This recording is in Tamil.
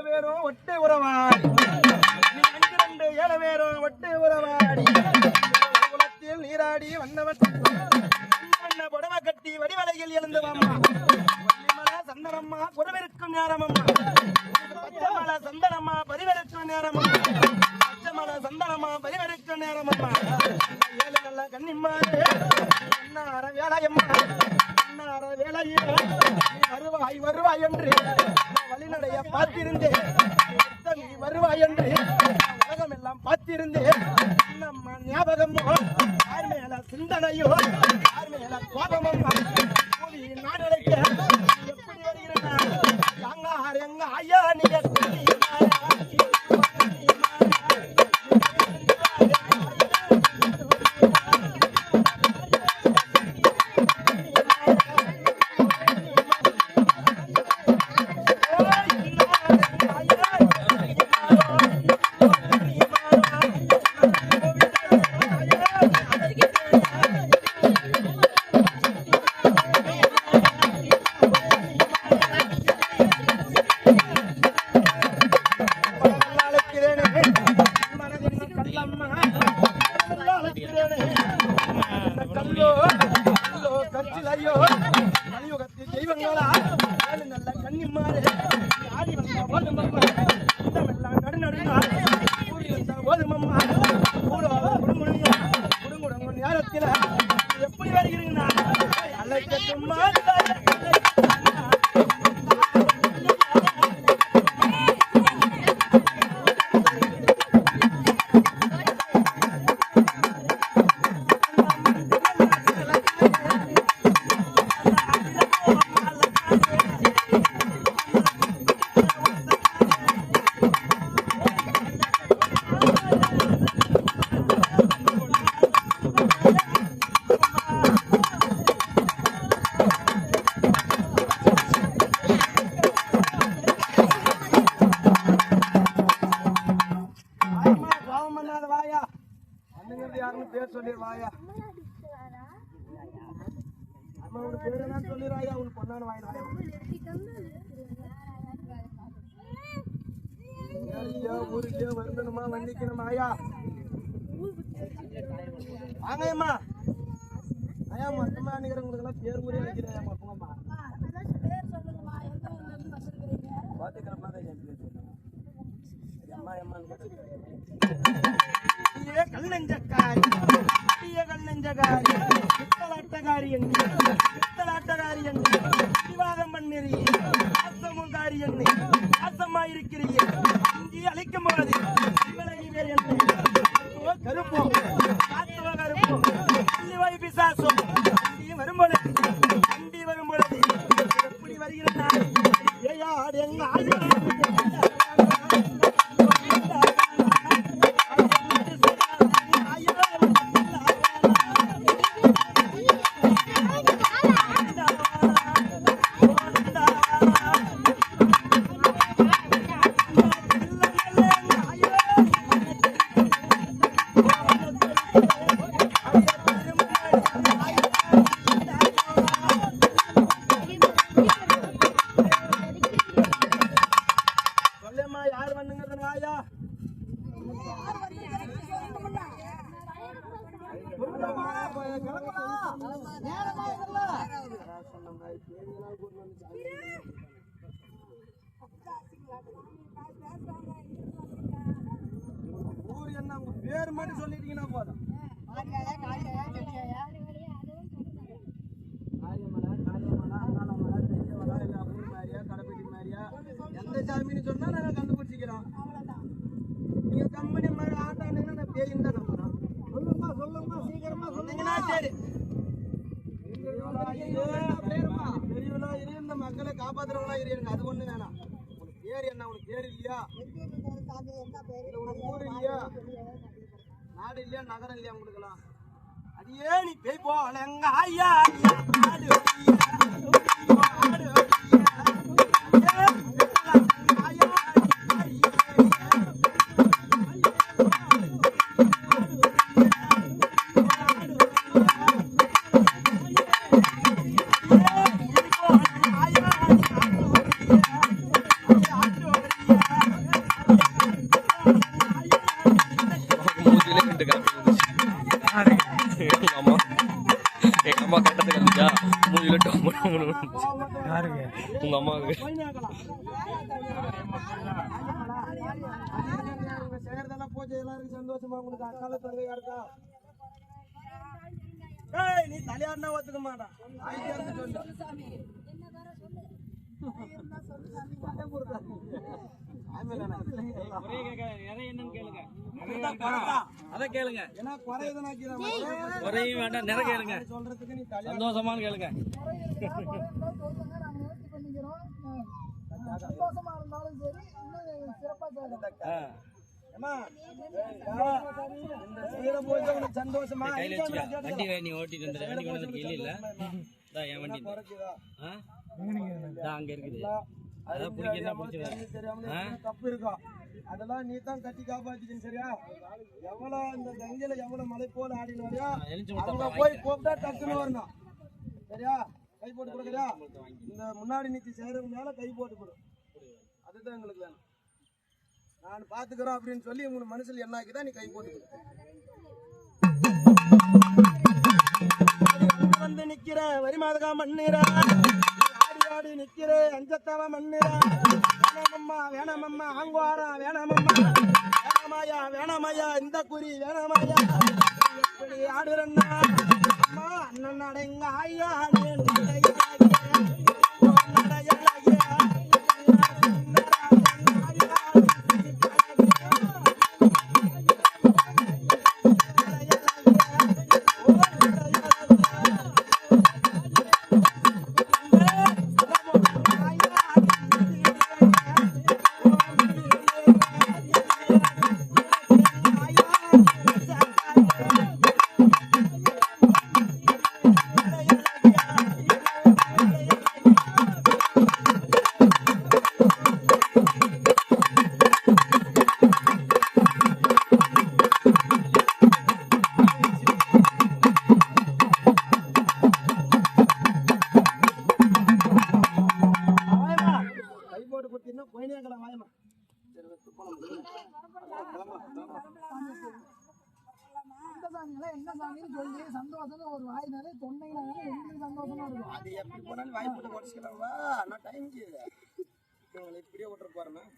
பேரும் ஒட்டை உறவாடி நீ 2 7 பேரும் ஒட்டை உறவாடி குலத்தில் நீராடி வந்தவன் புடவை கட்டி வடிவலையில் எழுந்து வாமா வள்ளிமலை சந்தனம்மா குடவிருக்கும் நேரமம்மா பச்சைமலை சந்தனம்மா பரிவருக்கும் நேரமம்மா பச்சைமலை சந்தனம்மா பரிவருக்கும் நேரமம்மா ஏழு நல்ல கன்னிமாரே அண்ணார வேலையம்மா அண்ணார வேலையே வருவாய் வருவாய் என்று வழிநடைய பார்த்திருந்தேன் நீ வருவாய் என்று உலகம் எல்லாம் பார்த்திருந்தேன் நம்ம ஞாபகமோ யார் மேல சிந்தனையோ யார் மேல கோபமும் நாடடைக்க எப்படி வருகிறேன் எங்க ஐயா நீங்க தெய்வங்களா நல்ல கன்னிமாரே ஆடி வந்த போதுமம்மா போதுமம்மா குடுங்குடுங்க நேரத்தில் எப்படி வருகிறீங்கன்னா அழைக்கட்டுமா பேர் சொல்லிடுவாயா அம்மா உன் பேர் என்ன சொல்லிடுவாயா உன் பொண்ணான வாயிடுவாயா ஊருக்கே வரணுமா வண்டிக்கணுமா ஐயா வாங்கம்மா ஐயா மொத்தமா நிக்கிறவங்களுக்கெல்லாம் பேர் ஊரே வைக்கிறேன் மொத்தமா பாத்துக்கிறமா அம்மா அம்மான்னு கல்லஞ்சக்காரி கல்லஞ்சகாரி பித்தலாட்டகாரி என்று பித்தலாட்டகாரி என்று விவாதம் பண்ணி ஆசமுகாரி என்று ஆசமாயிருக்கிறீர்கள் இங்கே அழைக்கும் போது கருப்போ காத்துவ கருப்போ அள்ளிவாய் பிசாசோ அண்டி வரும்பொழுது அண்டி வரும்பொழுது எப்படி வருகிறார் ஏயாடு எங்க பேர் மட்டும் சொல்லிட்டீங்கன்னா போதும் எந்த சாமின்னு சொன்னா நாங்க கண்டுபிடிச்சிக்கிறோம் நீங்க கம்பெனி மாதிரி ஆட்டானீங்கன்னா பேயும் தான் நம்புறோம் சொல்லுமா சொல்லுமா சீக்கிரமா சொன்னீங்கன்னா சரி பெரியவளா இருந்த மக்களை காப்பாத்துறவங்களா இருங்க அது ஒண்ணு வேணாம் உனக்கு பேர் என்ன உனக்கு பேர் இல்லையா உனக்கு ஊர் இல்லையா நாடு இல்லையா நகரம் இல்லையா உங்களுக்கெல்லாம் அடியே நீ பேய் போல எங்க ஐயா செய்யறதெல்லாம் போச்சு எல்லாருக்கும் சந்தோஷமா உங்களுக்கு அக்கால தொகையா இருக்கா ஏய் நீ தலையாடினா ஒத்துக்க மாட்டான் சந்தோஷமான கேளுங்க சந்தோஷமா வண்டி நீ ஓட்டிட்டு வந்துடு வண்டி கொண்டு இல்ல என் வண்டி அங்க இருக்குது தப்பு இருக்கும் அதெல்லாம் நீ தான் கட்டி காப்பாத்திக்கணும் சரியா எவ்வளவு இந்த கங்கையில எவ்வளவு மலை போல ஆடினு வரையா அவங்க போய் கூப்பிட்டா டக்குன்னு வரணும் சரியா கை போட்டு கொடுக்குறியா இந்த முன்னாடி நித்தி செய்யறவங்க மேல கை போட்டு கொடு அதுதான் எங்களுக்கு வேணும் நான் பாத்துக்கிறோம் அப்படின்னு சொல்லி உங்க மனசுல என்ன ஆக்கிதான் நீ கை போட்டு வந்து நிக்கிற வரி மாதகா மண்ணிற ஆடி நிக்கிற அஞ்சத்தவ மண்ணிற வேணாமம்மா வேணாமம்மா ஆங்குவாரா வேணாமம்மா வேணாமாயா வேணாமாயா இந்த குறி வேணாமாயா எப்படி ஆடுறன்னா அம்மா அண்ணன் அடைங்க ஐயா என்ன சாமின்னு சொல்லி சந்தோஷம் ஒரு வாய்னாலே தொண்டைனாலே எங்களுக்கு சந்தோஷமா இருக்கும் அது எப்படி போனாலும் வாய் போட்டு குறைச்சிக்கலாம்வா நான் டைம் இப்படியே விட்டுற போறேன்